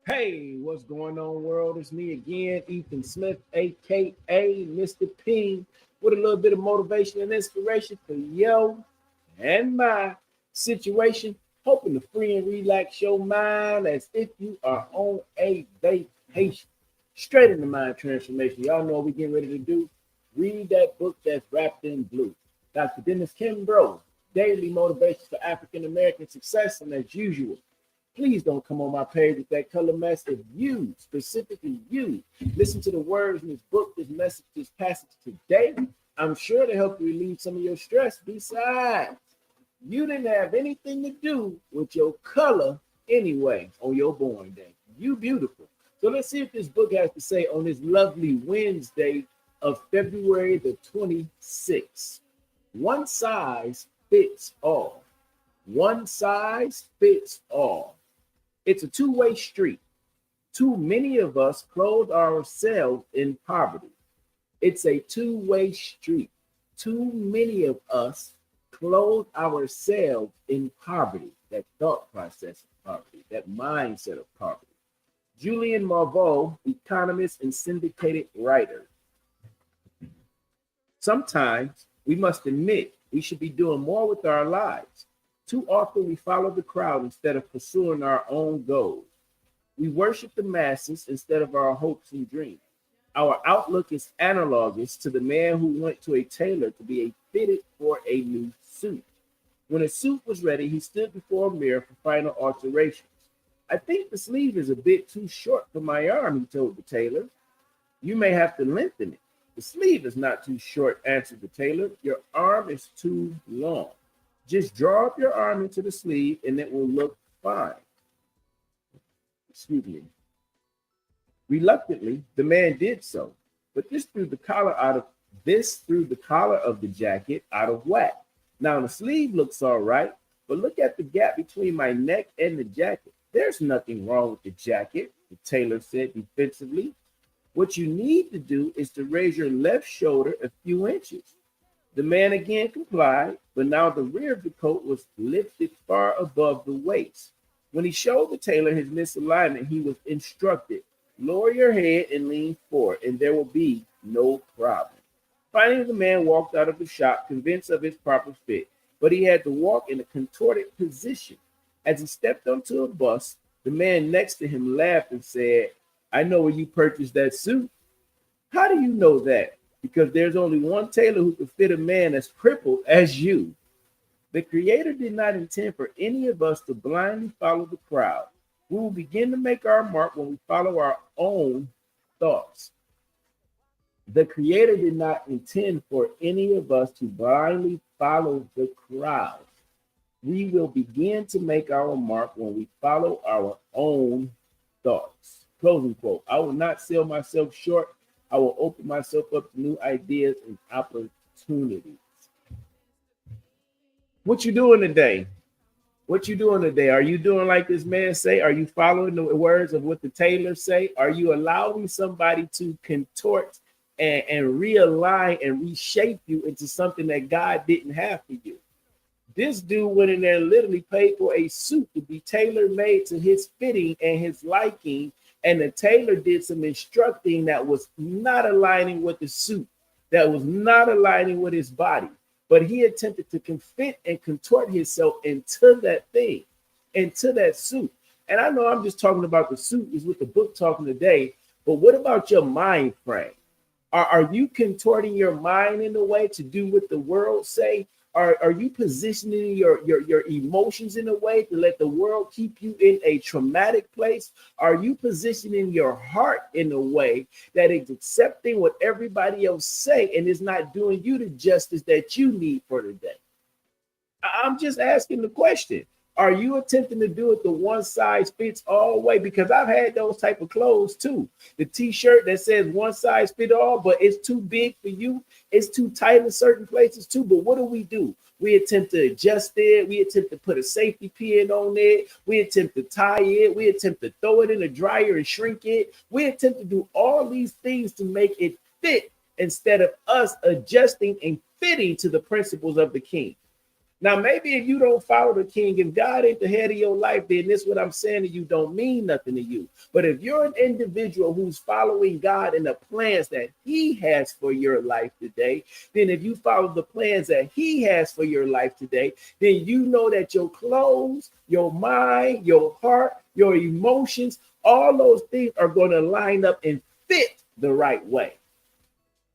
Hey, what's going on, world? It's me again, Ethan Smith, aka Mr. P, with a little bit of motivation and inspiration for yo and my situation. Hoping to free and relax your mind as if you are on a vacation. Straight into mind transformation. Y'all know what we getting ready to do. Read that book that's wrapped in blue. Dr. Dennis Kimbrough, Daily Motivations for African American Success, and as usual, please don't come on my page with that color mess. If you, specifically you, listen to the words in this book, this message, this passage today, I'm sure to help you relieve some of your stress. Besides, you didn't have anything to do with your color anyway on your born day. You beautiful. So let's see what this book has to say on this lovely Wednesday of February the 26th. One size fits all. One size fits all. It's a two-way street. Too many of us clothe ourselves in poverty. It's a two-way street. Too many of us clothe ourselves in poverty. That thought process of poverty, that mindset of poverty. Julian Marveau, economist and syndicated writer. Sometimes we must admit we should be doing more with our lives. Too often we follow the crowd instead of pursuing our own goals. We worship the masses instead of our hopes and dreams. Our outlook is analogous to the man who went to a tailor to be fitted for a new suit. When a suit was ready, he stood before a mirror for final alterations. I think the sleeve is a bit too short for my arm, he told the tailor. You may have to lengthen it. The sleeve is not too short, answered the tailor. Your arm is too long. Just draw up your arm into the sleeve and it will look fine. Excuse me. Reluctantly, the man did so, but this threw the collar of the jacket out of whack. Now the sleeve looks all right, but look at the gap between my neck and the jacket. There's nothing wrong with the jacket, the tailor said defensively. What you need to do is to raise your left shoulder a few inches. The man again complied, but now the rear of the coat was lifted far above the waist. When he showed the tailor his misalignment, he was instructed, lower your head and lean forward, and there will be no problem. Finally, the man walked out of the shop, convinced of his proper fit, but he had to walk in a contorted position. As he stepped onto a bus, the man next to him laughed and said, I know where you purchased that suit. How do you know that? Because there's only one tailor who can fit a man as crippled as you. The Creator did not intend for any of us to blindly follow the crowd. We will begin to make our mark when we follow our own thoughts. The Creator did not intend for any of us to blindly follow the crowd. We will begin to make our mark when we follow our own thoughts. Closing quote. I will not sell myself short. I will open myself up to new ideas and opportunities. What you doing today? What you doing today? Are you doing like this man say? Are you following the words of what the tailor say? Are you allowing somebody to contort and realign and reshape you into something that God didn't have for you? This dude went in there and literally paid for a suit to be tailor made to his fitting and his liking. And the tailor did some instructing that was not aligning with the suit, that was not aligning with his body. But he attempted to confit and contort himself into that thing, into that suit. And I know I'm just talking about the suit, is what the book talking today. But what about your mind frame? Are you contorting your mind in a way to do what the world say? Are you positioning your emotions in a way to let the world keep you in a traumatic place? Are you positioning your heart in a way that is accepting what everybody else say and is not doing you the justice that you need for the day? I'm just asking the question. Are you attempting to do it the one size fits all way? Because I've had those type of clothes too. The t-shirt that says one size fit all, but it's too big for you. It's too tight in certain places too. But what do? We attempt to adjust it. We attempt to put a safety pin on it. We attempt to tie it. We attempt to throw it in the dryer and shrink it. We attempt to do all these things to make it fit instead of us adjusting and fitting to the principles of the king. Now, maybe if you don't follow the king, if God ain't the head of your life, then this what I'm saying to you don't mean nothing to you. But if you're an individual who's following God and the plans that he has for your life today, then if you follow the plans that he has for your life today, then you know that your clothes, your mind, your heart, your emotions, all those things are going to line up and fit the right way.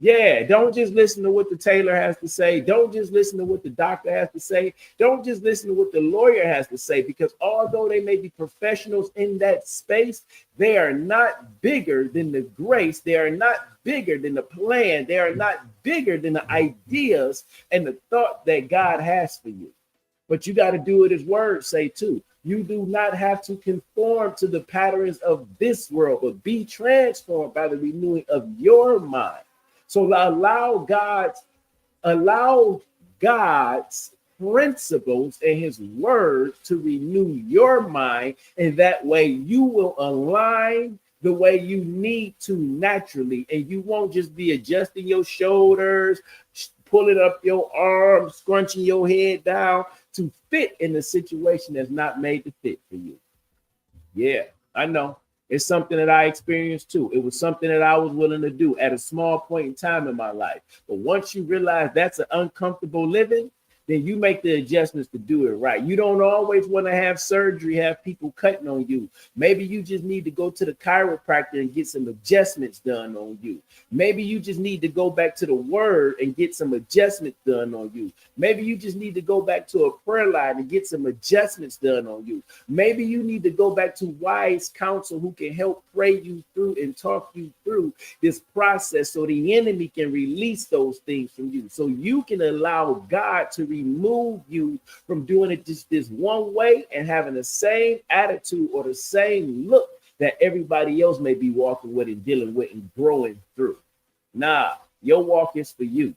Yeah, don't just listen to what the tailor has to say. Don't just listen to what the doctor has to say. Don't just listen to what the lawyer has to say, because although they may be professionals in that space, they are not bigger than the grace. They are not bigger than the plan. They are not bigger than the ideas and the thought that God has for you. But you got to do what his words say too. You do not have to conform to the patterns of this world, but be transformed by the renewing of your mind. So allow God's principles and his word to renew your mind, and that way you will align the way you need to naturally, and you won't just be adjusting your shoulders, pulling up your arms, scrunching your head down to fit in the situation that's not made to fit for you. Yeah, I know. It's something that I experienced too. It was something that I was willing to do at a small point in time in my life. But once you realize that's an uncomfortable living, then you make the adjustments to do it right. You don't always want to have surgery, have people cutting on you. Maybe you just need to go to the chiropractor and get some adjustments done on you. Maybe you just need to go back to the word and get some adjustments done on you. Maybe you just need to go back to a prayer line and get some adjustments done on you. Maybe you need to go back to wise counsel who can help pray you through and talk you through this process so the enemy can release those things from you. So you can allow God to remove you from doing it just this one way and having the same attitude or the same look that everybody else may be walking with and dealing with and growing through. Nah, your walk is for you.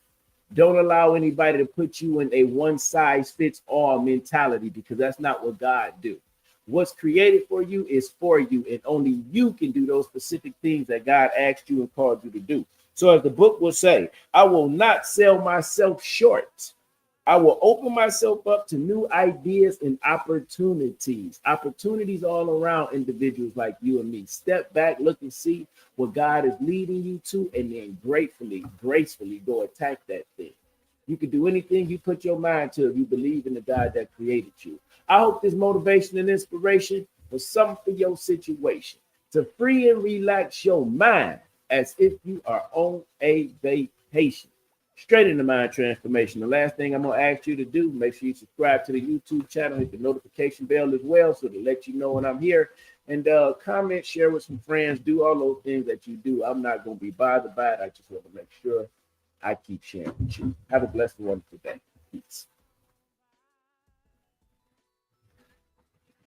Don't allow anybody to put you in a one size fits all mentality, because that's not what God do. What's created for you is for you, and only you can do those specific things that God asked you and called you to do. So as the book will say, I will not sell myself short. I will open myself up to new ideas and opportunities. Opportunities all around individuals like you and me. Step back, look and see what God is leading you to, and then gratefully, gracefully go attack that thing. You can do anything you put your mind to if you believe in the God that created you. I hope this motivation and inspiration was something for your situation to free and relax your mind as if you are on a vacation. Straight into mind transformation. The last thing I'm going to ask you to do, make sure you subscribe to the YouTube channel, hit the notification bell as well so to let you know when I'm here. And comment, share with some friends, do all those things that you do. I'm not going to be bothered by it. I just want to make sure I keep sharing with you. Have a blessed, wonderful day. Peace.